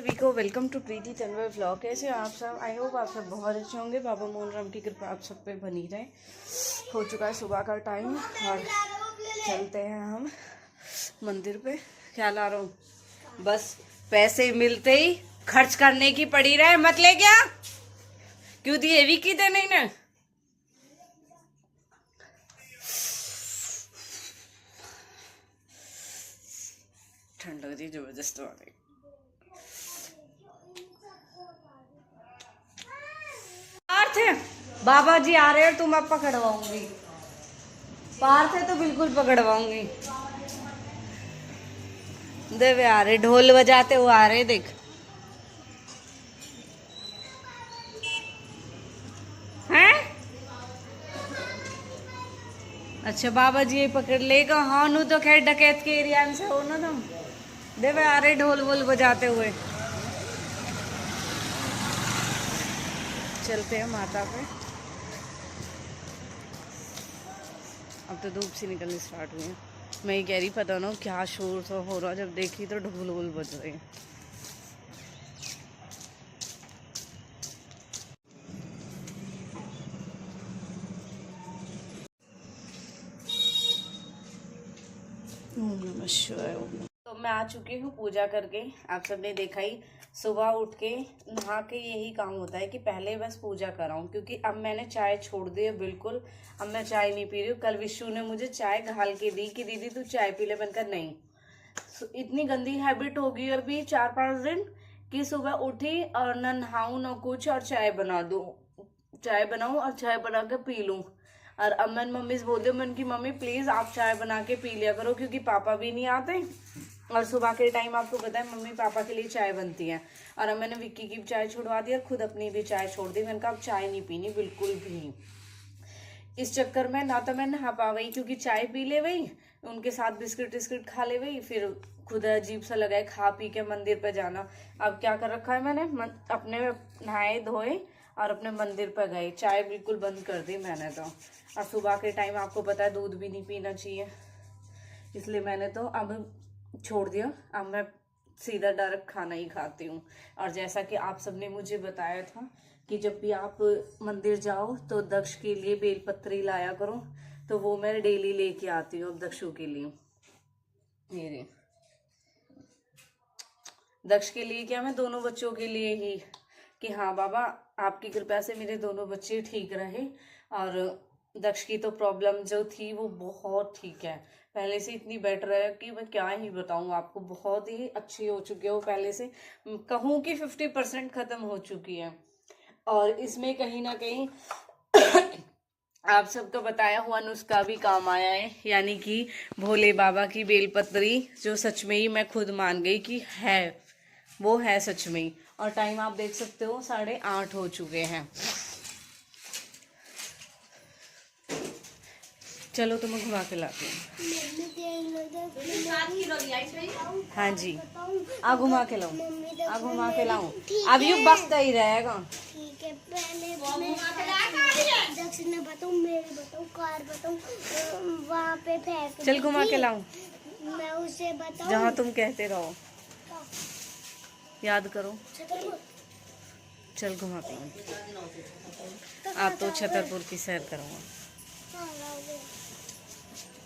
सभी को welcome to Preeti Tanwar vlog. कैसे हो आप सब? आई होप आप सब बहुत अच्छे होंगे। बाबा मोहन राम की कृपा आप सब पे बनी रहे। हो चुका है सुबह का टाइम और चलते हैं हम मंदिर पे। क्या ला रहा हूँ? बस पैसे मिलते ही खर्च करने की पड़ी रहे। मत ले क्या क्यों दिए भी की दे नहीं ना। ठंड लग रही है जबरदस्त वाली। पार्थ बाबा जी आ रहे हैं, तुम अब पकड़वाऊंगी। पार्थ है तो बिल्कुल पकड़वाऊंगी। देवे आ रहे, ढोल बजाते हुए आ रहे। देख हैं? अच्छा बाबा जी ये पकड़ लेगा। हाँ नु तो खैर डकैत के एरिया में से हो ना तुम। देवे आ रहे ढोल वोल बजाते हुए। चलते हैं माता पे। अब तो धूप सी निकलनी स्टार्ट हुई है। मैं ये कह रही पता ना क्या शोर सा हो रहा। जब देखी तो ढोल वोल बज रहे हैं। ओम नमः शिवाय। तो मैं आ चुकी हूँ पूजा करके। आप सबने देखा ही, सुबह उठ के नहा के यही काम होता है कि पहले बस पूजा कराऊं, क्योंकि अब मैंने चाय छोड़ दी है बिल्कुल। अब मैं चाय नहीं पी रही हूँ। कल विशु ने मुझे चाय घाल के दी कि दीदी तू चाय पी ले। बनकर नहीं, इतनी गंदी हैबिट होगी अभी 4-5 दिन कि सुबह उठी और न नहाऊं न कुछ और चाय बना दूं। चाय बनाऊं और चाय बना के पी लूं। और अब मैंने मम्मी से बोल दिया, मैंने की मम्मी प्लीज आप चाय बना के पी लिया करो, क्योंकि पापा भी नहीं आते और सुबह के टाइम आपको पता है मम्मी पापा के लिए चाय बनती है। और अब मैंने विक्की की चाय छुड़वा दी और खुद अपनी भी चाय छोड़ दी। मैंने कहा अब चाय नहीं पीनी बिल्कुल भी। इस चक्कर में ना तो मैं नहा पा गई, क्योंकि चाय पी ले गई, उनके साथ बिस्किट विस्किट खा ले गई, फिर खुद अजीब सा लगा है खा पी के मंदिर पे जाना। अब क्या कर रखा है मैंने, अपने नहाए धोए और अपने मंदिर पर गए। चाय बिल्कुल बंद कर दी मैंने तो। और सुबह के टाइम आपको पता है दूध भी नहीं पीना चाहिए, इसलिए मैंने तो अब छोड़ दिया। अब मैं सीधा डायरेक्ट खाना ही खाती हूँ। और जैसा कि आप सबने मुझे बताया था कि जब भी आप मंदिर जाओ तो दक्ष के लिए बेलपत्री लाया करो, तो वो मैं डेली लेके आती हूँ अब दक्षु के लिए। मेरे दक्ष के लिए क्या, मैं दोनों बच्चों के लिए ही, कि हाँ बाबा आपकी कृपा से मेरे दोनों बच्चे ठीक रहे। और दक्ष की तो प्रॉब्लम जो थी वो बहुत ठीक है, पहले से इतनी बेटर है कि मैं क्या ही बताऊं आपको। बहुत ही अच्छी हो चुकी है वो, पहले से कहूँ कि 50% खत्म हो चुकी है। और इसमें कहीं ना कहीं आप सबको बताया हुआ नुस्खा भी काम आया है, यानी कि भोले बाबा की बेलपत्री, जो सच में ही मैं खुद मान गई कि है, वो है सच में ही। और टाइम आप देख सकते हो 8:30 हो चुके हैं। चलो तो मैं घुमा के लाती हूँ। हाँ जी, आ घुमा के लाऊं, आ घुमा के लाऊं। अब यू बकता ही रहेगा। ठीक है, पहले दक्ष ने बताऊं, मेरी बताऊं, कार बताऊं, वहाँ पे फेंक। चल घुमा के लाऊं, मैं उसे बताऊं जहाँ तुम कहते रहो। याद करो, चल घुमा के लाऊं। आप तो छतरपुर की सैर करूँगा।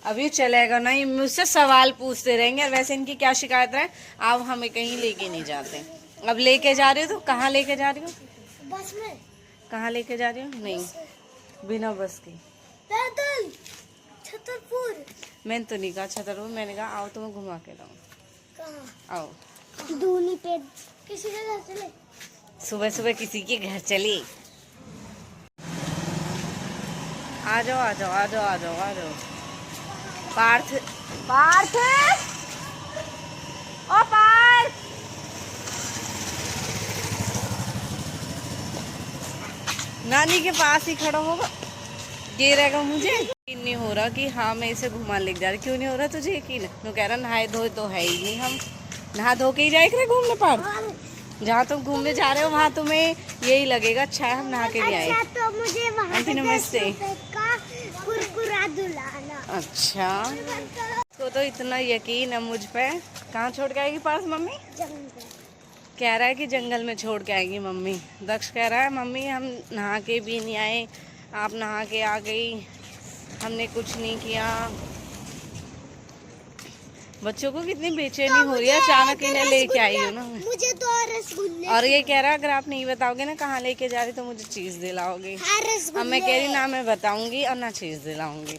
अब ये चलेगा नहीं, मुझसे सवाल पूछते रहेंगे। और वैसे इनकी क्या शिकायत है, आप हमें कहीं लेके नहीं जाते। अब लेके जा रही हो तो कहाँ लेके जा रही हो? बस में। कहाँ लेके जा रही हो? नहीं, बिना बस की पैदल छतरपुर। मैंने तो नहीं कहा छतरपुर, मैंने कहा आओ तो मैं घुमा के लाऊं। कहाँ? आओ दूनी पे किसी के घर चले। सुबह सुबह किसी के घर चली। आ जाओ आ जाओ आ जाओ आ जाओ आ जाओ। पार्थ, पार्थ, ओ पार्थ, नानी के पास ही खड़ा होगा। ये रहेगा मुझे यकीन नहीं हो रहा कि हाँ मैं इसे घुमा ले जा रही। क्यों नहीं हो रहा तुझे यकीन? तो कह रहा नहाए धोए तो है ही नहीं, हम नहा धो के ही जाए करे घूमने। पार्थ जहाँ तुम घूमने जा रहे हो वहाँ तुम्हें यही लगेगा अच्छा है हम नहा के भी आए। अच्छा, तो मुझे वहाँ आंटी नमस्ते। का कुरकुरा दिलाना। अच्छा, तो इतना यकीन है मुझ पे। कहाँ छोड़ के आएगी पास मम्मी? जंगल। कह रहा है कि जंगल में छोड़ के आएगी मम्मी। दक्ष कह रहा है मम्मी हम नहा के भी नहीं आए, आप नहा के आ गई, हमने कुछ नहीं किया। बच्चों को कितनी बेचैनी हो रही है, अचानक इन्हें लेके आई हो ना। मुझे तो रसगुल्ले। और ये कह रहा है अगर आप नहीं बताओगे ना कहाँ लेके जा रही तो मुझे चीज दिलाओगे। अब मैं कह रही ना मैं बताऊंगी और ना चीज दिलाऊंगी।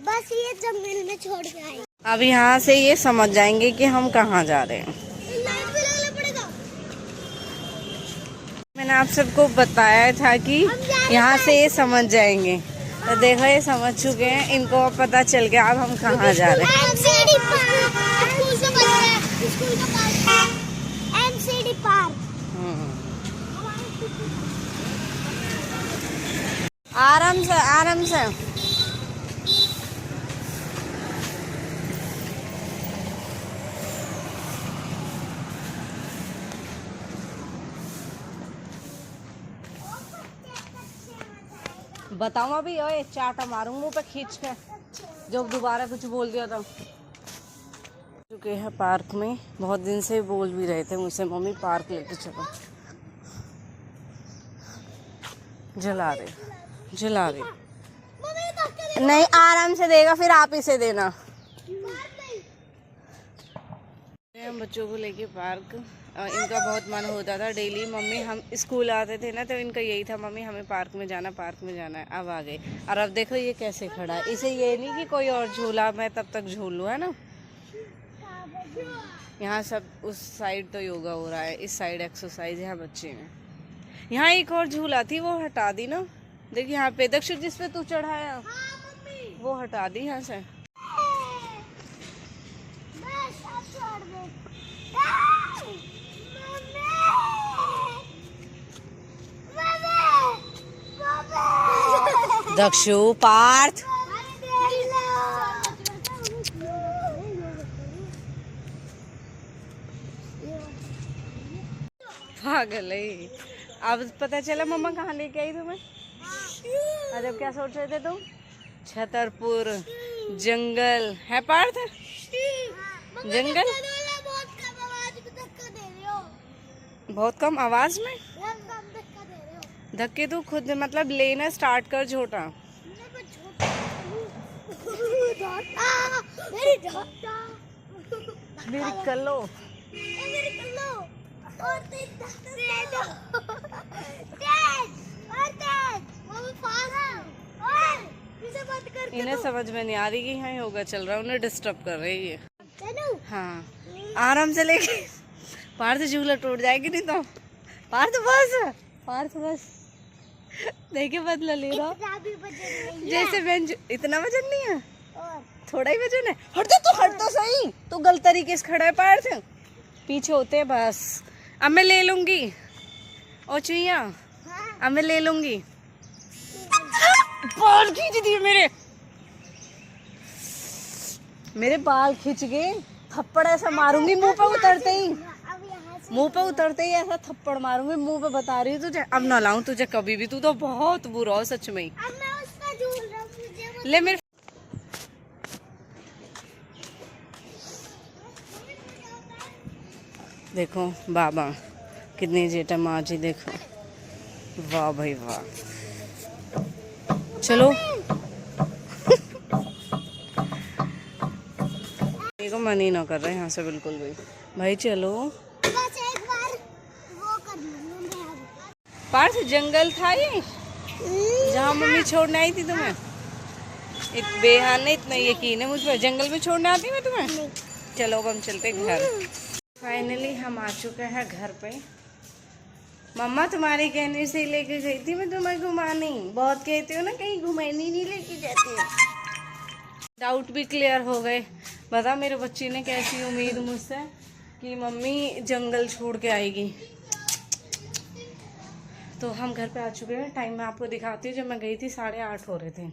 बस ये जंगल में छोड़ के आई। अब यहाँ से ये समझ जाएंगे कि हम कहाँ जा रहे हैं। लाइट भी लगाना पड़ेगा। मैंने आप सबको बताया था कि यहाँ से ये समझ जाएंगे, तो देखो ये समझ चुके हैं, इनको अब पता चल गया अब हम कहाँ जा रहे हैं। MCD park. आराम से आराम से। बताऊँ अभी? ओए चाटा मारूंगा मुँह पे खींच के, जब दोबारा कुछ बोल दिया तो। चुके हैं पार्क में, बहुत दिन से बोल भी रहे थे मुझसे मम्मी पार्क लेके चलो। जला रहे नहीं, आराम से देगा फिर आप इसे देना। हम बच्चों को लेके पार्क, इनका बहुत मन होता था डेली, मम्मी हम स्कूल आते थे ना तो इनका यही था मम्मी हमें पार्क में जाना है। अब आ गए और अब देखो ये कैसे खड़ा है। इसे ये नहीं कि कोई और झूला मैं तब तक झूल लूँ, है ना। यहाँ सब उस साइड तो योगा हो रहा है, इस साइड एक्सरसाइज, यहाँ बच्चे हैं। यहाँ एक और झूला थी वो हटा दी ना, देखिए यहाँ पे दक्ष जिस पे तू चढ़ाया वो हटा दी यहाँ से। दक्षु पार्थ पागल है। अब पता चला मम्मा कहाँ लेके आई तुम्हें। अरे क्या सोच रहे थे तुम? छतरपुर जंगल है पार्थ, जंगल बहुत कम आवाज में धक्के तो खुद मतलब लेना स्टार्ट कर छोटा। मेरी कलो इन्हें समझ में नहीं आ रही कि यहाँ योगा चल रहा है, उन्हें डिस्टर्ब कर रही है। हाँ आराम से लेके। पार्थ झूला टूट जाएगी नहीं तो। पार्थ बस देखिए बदला ले रहा जैसे मैं। इतना वजन नहीं है, थोड़ा ही वजन है। हट तो सही, तो गलत तरीके से खड़ा है पार्थ, पीछे होते बस। अब मैं ले लूंगी ओ चुईया, अब मैं ले लूंगी। बाल खींच दिए मेरे बाल खींच गए। थप्पड़ ऐसा मारूंगी मुंह पे उतरते ही ऐसा थप्पड़ मारूंगी मुंह पे, बता रही हूँ तुझे। अब ना लाऊं तुझे कभी भी, तू तो बहुत बुरा हो सच में ही। ले मेरे देखो बाबा कितनी जेठा माँ जी, देखो वाह भाई वाह। चलो मेरे को मन ही ना कर रहा है यहाँ से बिल्कुल भी। भाई चलो बस एक बार वो कर लूंगा। पार्थ जंगल था ये जहाँ मम्मी छोड़ने आई थी तुम्हें। बेहाने इतना यकीन है मुझ पर, जंगल में छोड़ने आती मैं तुम्हें। चलो अब हम चलते घर। फाइनली हम आ चुके हैं घर पे। मम्मा तुम्हारे कहने से लेके गई थी मैं तुम्हें घुमाने। बहुत कहते हो ना कहीं घुमाने नहीं लेके जाती है। डाउट भी क्लियर हो गए। बता मेरे बच्चे ने कैसी उम्मीद मुझसे कि मम्मी जंगल छोड़ के आएगी। तो हम घर पे आ चुके हैं। टाइम मैं आपको दिखाती हूँ, जब मैं गई थी 8:30 हो रहे थे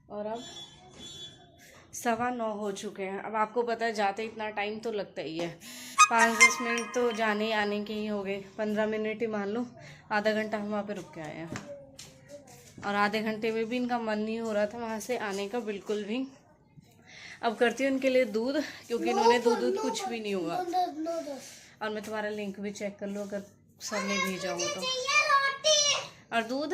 और अब 9:15 हो चुके हैं। अब आपको पता है जाते इतना टाइम तो लगता ही है, 5-10 मिनट तो जाने आने के ही हो गए। 15 मिनट ही मान लो, आधा घंटा हम वहाँ पे रुक के आए हैं। और आधे घंटे में भी इनका मन नहीं हो रहा था वहाँ से आने का बिल्कुल भी। अब करती हूँ इनके लिए दूध, क्योंकि इन्होंने दूध कुछ भी नहीं हुआ। और मैं तुम्हारा लिंक भी चेक कर लूँ अगर सर ने भेजा हो तो। चाहिए रोटी और दूध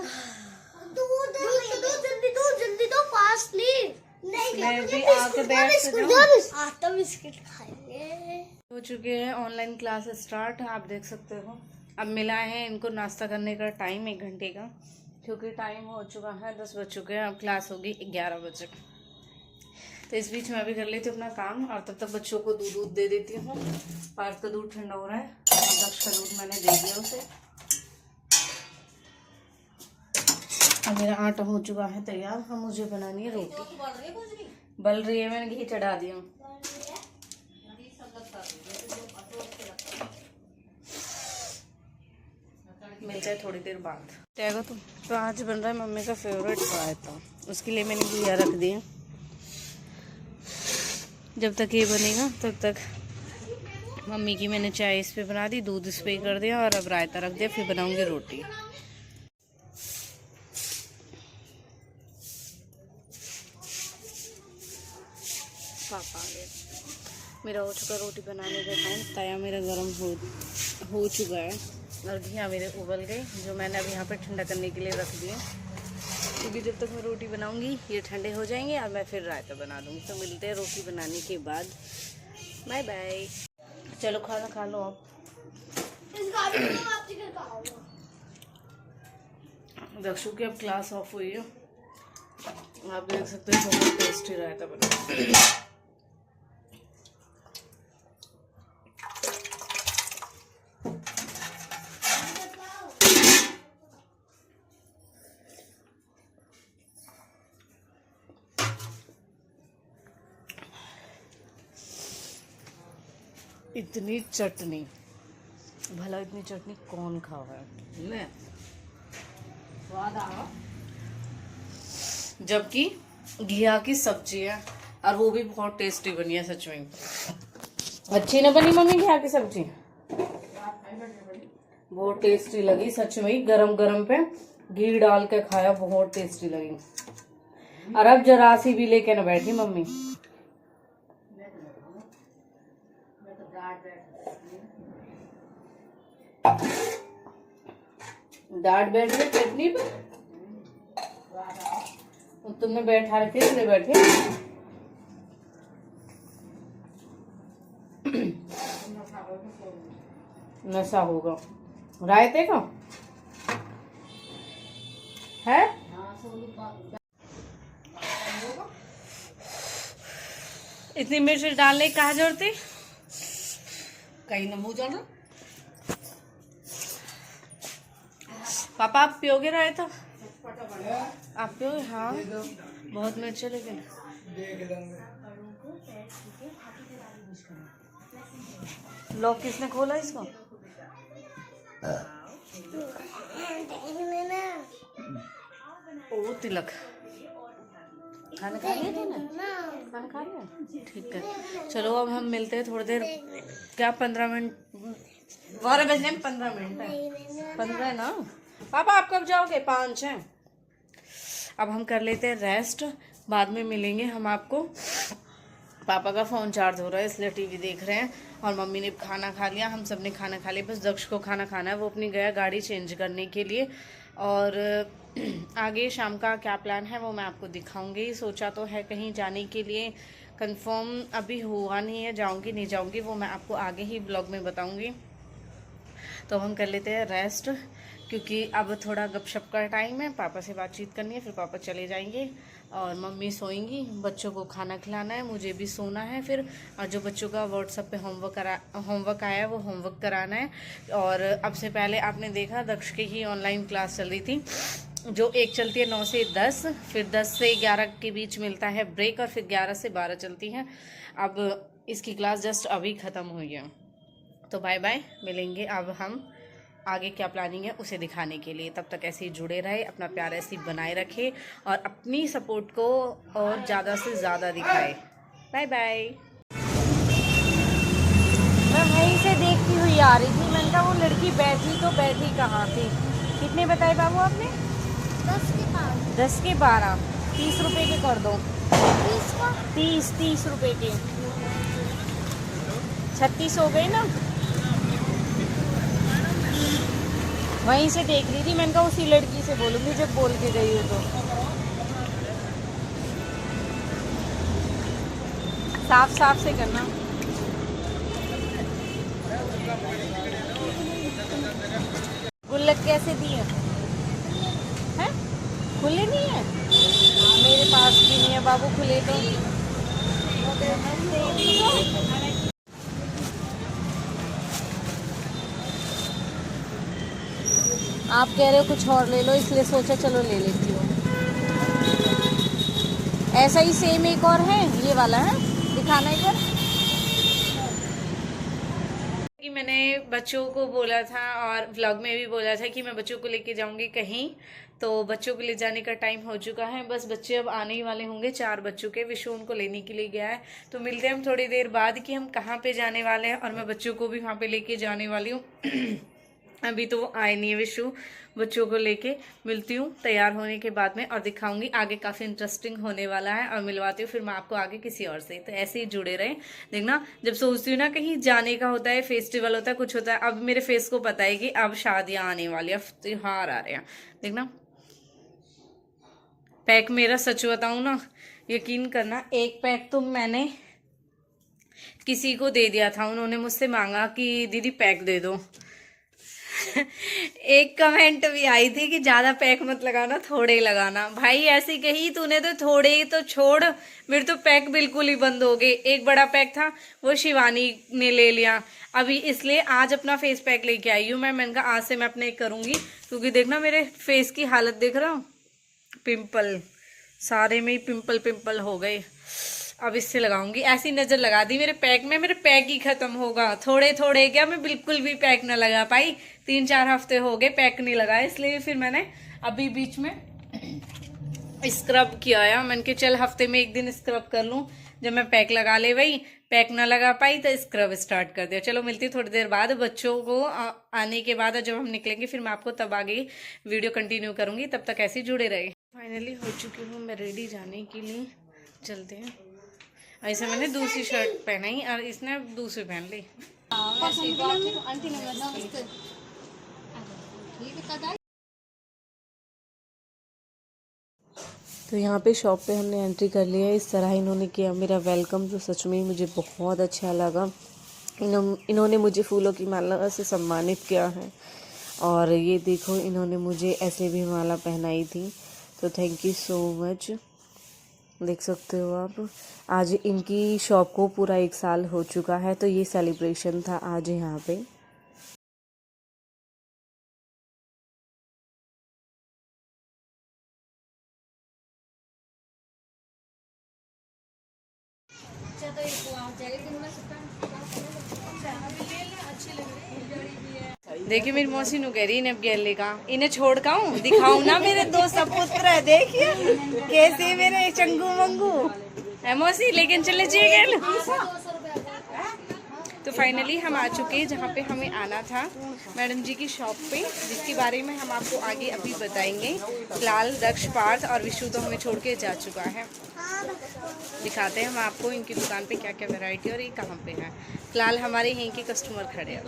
जल्दी दो फास्टली। मैं भी आके बैठ सकूं। आता बिस्किट खाएंगे। हो चुके हैं ऑनलाइन क्लास स्टार्ट, आप देख सकते हो। अब मिला है इनको नाश्ता करने का टाइम 1 घंटे का, क्योंकि टाइम हो चुका है 10 बज चुके हैं। अब क्लास होगी 11 बजे। तो इस बीच मैं भी कर लेती हूँ अपना काम और तब तक बच्चों को दूध दे देती हूँ। पार्थ का दूध ठंडा हो रहा है, दक्ष का दूध मैंने दे दिया उसे। अब मेरा आटा हो चुका है तैयार। अब मुझे बनानी है रोटी। बल रही है, मैंने घी चढ़ा दिया। मिलता है थोड़ी देर बाद। क्या तुम तो आज बन रहा है मम्मी का फेवरेट रायता, उसके लिए मैंने घी रख दिया। जब तक ये बनेगा तब तक मम्मी की मैंने चाय इस पे बना दी, दूध इस पे कर दिया और अब रायता रख दिया। फिर बनाऊंगी रोटी। पापा आ गए। मेरा हो चुका रोटी बनाने का टाइम। तया मेरा गर्म हो चुका है और घिया मेरे उबल गए, जो मैंने अब यहाँ पर ठंडा करने के लिए रख दिए, क्योंकि जब तक मैं रोटी बनाऊंगी ये ठंडे हो जाएंगे और मैं फिर रायता बना दूंगी। तो मिलते हैं रोटी बनाने के बाद। Bye bye. चलो खाना खा लो आप। दक्षु की अब क्लास ऑफ हुई है। आप देख सकते हैं बहुत टेस्टी रायता बना। इतनी चटनी, भला इतनी चटनी कौन खावा है ले? स्वाद आवा। जबकि घिया की सब्जी है और वो भी बहुत टेस्टी बनी है। सच में अच्छी ना बनी मम्मी घिया की सब्जी? बहुत टेस्टी लगी सच में। गरम गरम पे घी डाल के खाया, बहुत टेस्टी लगी। और अब जरा सी भी लेके ना बैठी मम्मी। डांट बैठ गई चटनी पे। तुमने बैठा रखे इसलिए बैठे। नशा होगा रायते का है। इतनी मिर्च डालने की कहाँ जरूरत थी? कहीं ना मुँह चल रहा। पापा आप पियोगे रायता? आप पियोगे? हाँ बहुत मिर्च है लेकिन। लॉक किसने खोला इसको? ओ तिलक, खाना खा लिया तूने? खाना खा लिया? ठीक है चलो अब हम मिलते हैं थोड़ी देर। क्या 15 मिनट? 12 बजने में 15 मिनट है। 15 है ना? पापा आप कब जाओगे? 5 है। अब हम कर लेते हैं रेस्ट, बाद में मिलेंगे हम आपको। पापा का फ़ोन चार्ज हो रहा है इसलिए टीवी देख रहे हैं। और मम्मी ने खाना खा लिया, हम सब ने खाना खा लिया। बस दक्ष को खाना खाना है, वो अपनी गया गाड़ी चेंज करने के लिए। और आगे शाम का क्या प्लान है वो मैं आपको दिखाऊंगी। सोचा तो है कहीं जाने के लिए, कंफर्म अभी हुआ नहीं है जाऊंगी नहीं जाऊंगी, वो मैं आपको आगे ही ब्लॉग में बताऊंगी। तो हम कर लेते हैं रेस्ट, क्योंकि अब थोड़ा गपशप का टाइम है। पापा से बातचीत करनी है, फिर पापा चले जाएंगे और मम्मी सोएंगी। बच्चों को खाना खिलाना है, मुझे भी सोना है फिर। और जो बच्चों का व्हाट्सएप पे होमवर्क आया है वो होमवर्क कराना है। और अब से पहले आपने देखा दक्ष की ही ऑनलाइन क्लास चल रही थी, जो एक चलती है 9 से 10, फिर 10 से 11 के बीच मिलता है ब्रेक, और फिर 11 से 12 चलती है। अब इसकी क्लास जस्ट अभी ख़त्म हुई है। तो बाय बाय, मिलेंगे अब हम आगे क्या प्लानिंग है उसे दिखाने के लिए। तब तक ऐसे ही जुड़े रहे, अपना प्यार ऐसे ही बनाए रखे और अपनी सपोर्ट को और ज़्यादा से ज़्यादा दिखाए। Bye bye. मैं वहीं से देखती हुई आ रही थी, मैंने कहा वो लड़की बैठी तो बैठी कहाँ थी। कितने बताए बाबू आपने? 10 के 5। 10 के 12, 30 रुपए के कर दो। 30 रुपए के 36 हो गए ना। वहीं से देख रही थी, मैंने कहा उसी लड़की से बोलूँगी जब बोल के गई हो तो। साफ साफ से करना। गुल्लक कैसे दिए हैं? खुले नहीं है, मेरे पास भी नहीं है बाबू खुले तो। आप कह रहे हो कुछ और ले लो, इसलिए सोचा चलो ले लेती हूँ। ऐसा ही सेम एक और है, ये वाला है, दिखाना एक बार। कि मैंने बच्चों को बोला था और व्लॉग में भी बोला था कि मैं बच्चों को लेके जाऊंगी कहीं, तो बच्चों को ले जाने का टाइम हो चुका है। बस बच्चे अब आने ही वाले होंगे, 4 बच्चों के। विशु उनको लेने के लिए गया है, तो मिलते हैं हम थोड़ी देर बाद कि हम कहाँ पे जाने वाले हैं, और मैं बच्चों को भी वहाँ पे लेके जाने वाली हूँ। अभी तो वो आए नहीं है विशु, बच्चों को लेके मिलती हूँ तैयार होने के बाद में और दिखाऊंगी। आगे काफ़ी इंटरेस्टिंग होने वाला है और मिलवाती हूँ फिर मैं आपको आगे किसी और से। तो ऐसे ही जुड़े रहे। देखना, जब सोचती हूँ ना कहीं जाने का होता है, फेस्टिवल होता है, कुछ होता है, अब मेरे फेस को पता है कि अब शादियाँ आने वाली, अब त्योहार आ रहे हैं। देखना पैक मेरा, सच बताऊँ ना, यकीन करना, एक पैक तो मैंने किसी को दे दिया था। उन्होंने मुझसे मांगा कि दीदी पैक दे दो। एक कमेंट भी आई थी कि ज्यादा पैक मत लगाना, थोड़े लगाना। भाई ऐसी कही तूने तो थोड़े ही तो छोड़, मेरे तो पैक बिल्कुल ही बंद हो गए। एक बड़ा पैक था वो शिवानी ने ले लिया अभी, इसलिए आज अपना फेस पैक लेके आई हूँ मैंने कहा आज से मैं अपने करूंगी, क्योंकि देखना मेरे फेस की हालत देख रहा हूँ, पिंपल सारे में ही पिंपल पिंपल हो गए। अब इससे लगाऊंगी। ऐसी नजर लगा दी मेरे पैक में, मेरे पैक ही खत्म होगा। थोड़े थोड़े क्या, मैं बिल्कुल भी पैक ना लगा पाई। 3-4 हफ्ते हो गए पैक नहीं लगाया, इसलिए फिर मैंने अभी बीच में स्क्रब किया है। मैंने कहा चल हफ्ते में एक दिन स्क्रब कर लूं, जब मैं पैक लगा ले, वही पैक ना लगा पाई तो स्क्रब स्टार्ट कर दिया। चलो मिलती थोड़ी देर बाद, बच्चों को आने के बाद जब हम निकलेंगे फिर मैं आपको तब आगे वीडियो कंटिन्यू करूंगी। तब तक ऐसे जुड़े रहे। फाइनली हो चुकी हूँ मैं रेडी जाने के लिए, चलते हैं। ऐसे मैंने दूसरी शर्ट पहनाई और इसने दूसरी पहन ली। तो यहाँ पे शॉप पे हमने एंट्री कर लिया है। इस तरह इन्होंने किया मेरा वेलकम, जो सच में ही मुझे बहुत अच्छा लगा। इन्होंने मुझे फूलों की माला से सम्मानित किया है, और ये देखो इन्होंने मुझे ऐसे भी माला पहनाई थी, तो थैंक यू सो मच। देख सकते हो आप, आज इनकी शॉप को पूरा 1 साल हो चुका है, तो ये सेलिब्रेशन था आज यहाँ पे। देखिए मेरी मौसी नु कह रही इन्हें गेले का, इन्हें छोड़ का हूँ दिखाऊं ना, मेरे 2 सपुत्र है, देखिए कैसे मेरे चंगू मंगू है मौसी, लेकिन चले जाइए। तो फाइनली हम आ चुके हैं जहाँ पे हमें आना था, मैडम जी की शॉप पे, जिसके बारे में हम आपको आगे अभी बताएंगे। फिलहाल दक्ष, पार्थ और विशु तो हमें छोड़ के जा चुका है। दिखाते हैं हम आपको इनकी दुकान पे क्या क्या वैरायटी और ये कहाँ पे है। फिलहाल हमारे यहीं के कस्टमर खड़े हैं।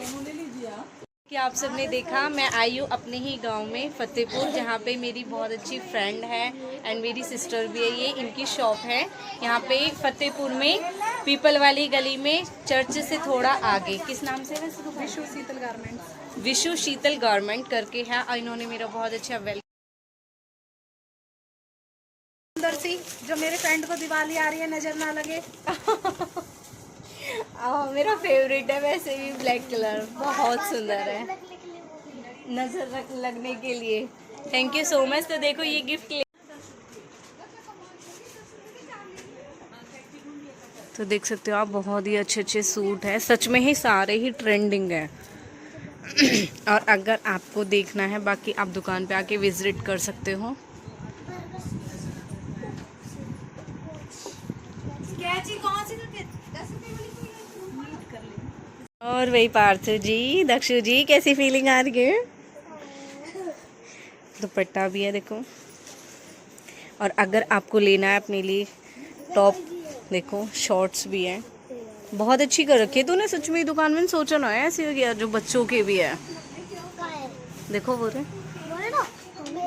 कि आप सब ने देखा, मैं आई हूँ अपने ही गांव में फतेहपुर, जहाँ पे मेरी बहुत अच्छी फ्रेंड है एंड मेरी सिस्टर भी है। ये इनकी शॉप है यहाँ पे फतेहपुर में, पीपल वाली गली में, चर्च से थोड़ा आगे। किस नाम से है? विशु शीतल गारमेंट। विशु शीतल गारमेंट करके है, और इन्होंने मेरा बहुत अच्छा सुंदर सी, जो मेरे फ्रेंड को दिवाली आ रही है नजर ना लगे। मेरा फेवरेट है वैसे भी, ब्लैक कलर बहुत सुंदर है नजर लगने के लिए। Thank you so much. तो देखो ये गिफ्ट ले, तो देख सकते हो आप, बहुत ही अच्छे अच्छे सूट है, सच में ही सारे ही ट्रेंडिंग है। और अगर आपको देखना है बाकी, आप दुकान पे आके विजिट कर सकते हो। और वही पार्थ जी, दक्षु जी, कैसी फीलिंग आ रही है? दुपट्टा भी है देखो। और अगर आपको लेना है अपने लिए टॉप, देखो शॉर्ट्स भी है, बहुत अच्छी कर रखी है तूने, सच में दुकान में सोचा ना है ऐसे, जो बच्चों के भी है। देखो बोले बोले ना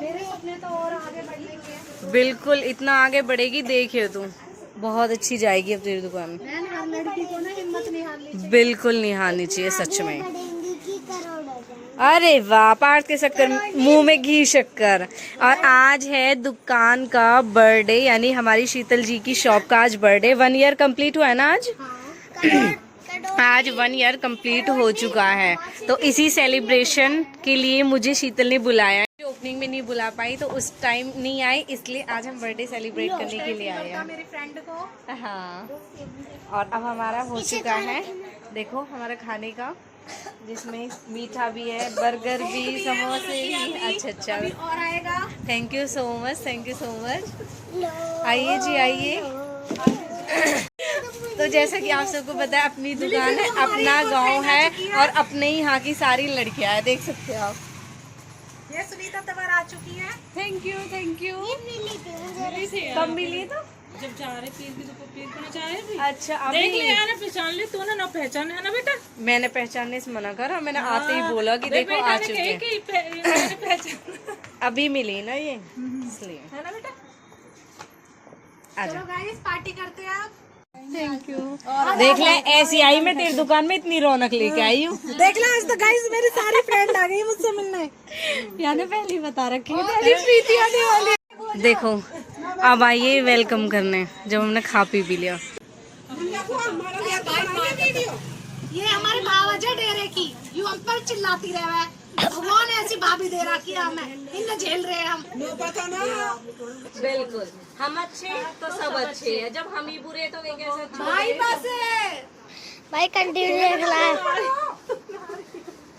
मेरे सपने तो और आगे बढ़ने के हैं। बिल्कुल इतना आगे बढ़ेगी, देखियो तू बहुत अच्छी जाएगी अब तेरी दुकान। मैंने हर लड़की को ना हिम्मत नहीं हारनी चाहिए। बिल्कुल नहीं हारनी चाहिए सच में। बढ़ेंगी की करोड़ हो जाएंगे। अरे वाह, पार्ट के शक्कर मुंह में घी शक्कर। और आज है दुकान का बर्थडे, यानी हमारी शीतल जी की शॉप का आज बर्थडे। 1 ईयर कंप्लीट हुआ है ना आज। आज 1 ईयर कंप्लीट हो चुका है, तो इसी सेलिब्रेशन के लिए मुझे शीतल ने बुलाया। ओपनिंग में नहीं बुला पाई तो उस टाइम नहीं आई, इसलिए आज हम बर्थडे सेलिब्रेट करने के लिए आए हैं। मेरी फ्रेंड को हाँ, और अब हमारा हो चुका है, देखो हमारा खाने का, जिसमें मीठा भी है, बर्गर भी, समोसे भी। अच्छा अभी और आएगा। Thank you so much, thank you so much. आइए जी आइए। तो जैसा कि आप सबको पता है, अपनी दुकान है, अपना गांव है, और अपने ही यहाँ की सारी लड़कियां हैं, देख सकते हो आप। ये सुनीता तंवर आ चुकी है। Thank you thank you. मिली थी मुझे। कब मिली तो? जब जा रहे पीर की तो पीर को जा रहे भी। अच्छा देख ले अभी यार, पहचान ले तू ना पहचान है ना बेटा। मैंने पहचानने से मना करा, मैंने आते ही बोला कि देखो आ चुके हैं। मैंने पहचान अभी मिली ना ये, इसलिए। है ना बेटा। आजा। चलो गाइस पार्टी करते हैं आप। Thank you. देख ले, ऐसी आई मैं तेरी दुकान में, इतनी रौनक लेके आई हूँ। देख लो, आज तो गाइस मेरी सारी फ्रेंड आ गई मुझसे मिलने। यानी पहले ही बता रखी प्रीति आने वाली। देखो अब आइए वेलकम करने, जब हमने खा पी लिया। ये हमारे बावजा डेरे की यू हम पर चिल्लाती रहे है। भगवान ऐसी भाभी दे रहा कि हमें इन झेल रहे हैं हम। बिल्कुल, हम अच्छे तो सब अच्छे हैं, जब हम ही बुरे तो वे कैसे अच्छे भाई होंगे? बस भाई कंटिन्यू देख रहा है।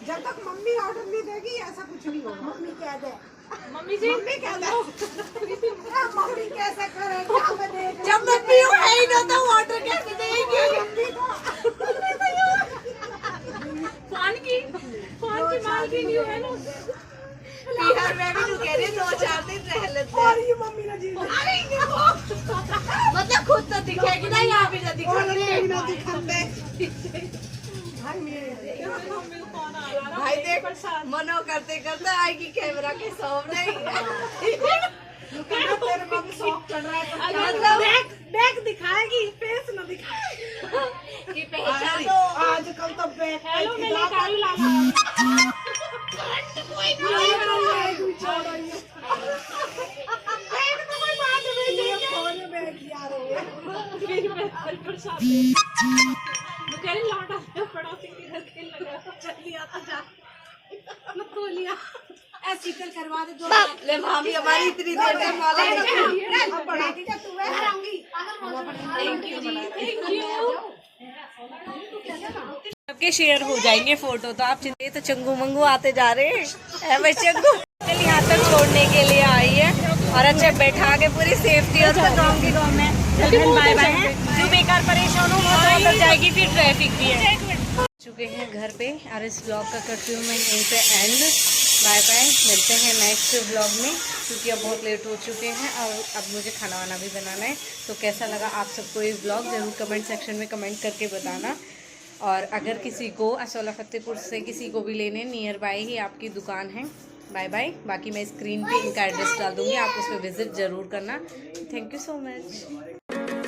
जब तक मम्मी ऑर्डर नहीं देगी ऐसा कुछ नहीं होगा। मम्मी कह दे, मम्मी जी मम्मी कह दे। मम्मी कैसे करेगी? जब मम्मी है ही ना तो ऑर्डर कैसे देगी? फोन की मालकिन नहीं है ना। बिहार में भी तो कह रहे 2-4 दिन रह लेते हैं। और ये मम्मी ना जी मतलब खुद तो दिखेगी ना, यहाँ भी ना दिखेगी। भाई देख, मनो करते करते आएगी कैमरा के सामने। मतलब बैक दिखाएगी, फेस ना दिखाएगी कि पहचान लो। आजकल तो बैक हेलो मेरे कालू लाला। शीतल करवा दे दो। ले भाभी हमारी इतनी देर से मौला सबके शेयर हो जाएंगे फोटो, तो आप चिंतित तो चंगू मंगू आते जा रहे हैं भाई। चंगू चल यहाँ तक छोड़ने के लिए आई है, और अच्छा बैठा के पूरी सेफ्टी और गाँव की गाँव में बाय बाय है। जो बेकार परेशान हो वो अंदर जाएगी, फिर ट्रैफिक भी है। चुके हैं घर पे, और इस ब्लॉग का करती हूँ मैं यहीं पे एंड। बाय बाय, मिलते हैं नेक्स्ट ब्लॉग में, क्योंकि अब बहुत लेट हो चुके हैं और अब मुझे खाना वाना भी बनाना है। तो कैसा लगा आप सबको ये ब्लॉग ज़रूर कमेंट सेक्शन में कमेंट करके बताना। और अगर किसी को असौला फतेहपुर से किसी को भी लेने, नियर बाय ही आपकी दुकान है। Bye bye. बाकी मैं स्क्रीन पे इनका एड्रेस डाल दूँगी, आप उस पर विज़िट ज़रूर करना। Thank you so much.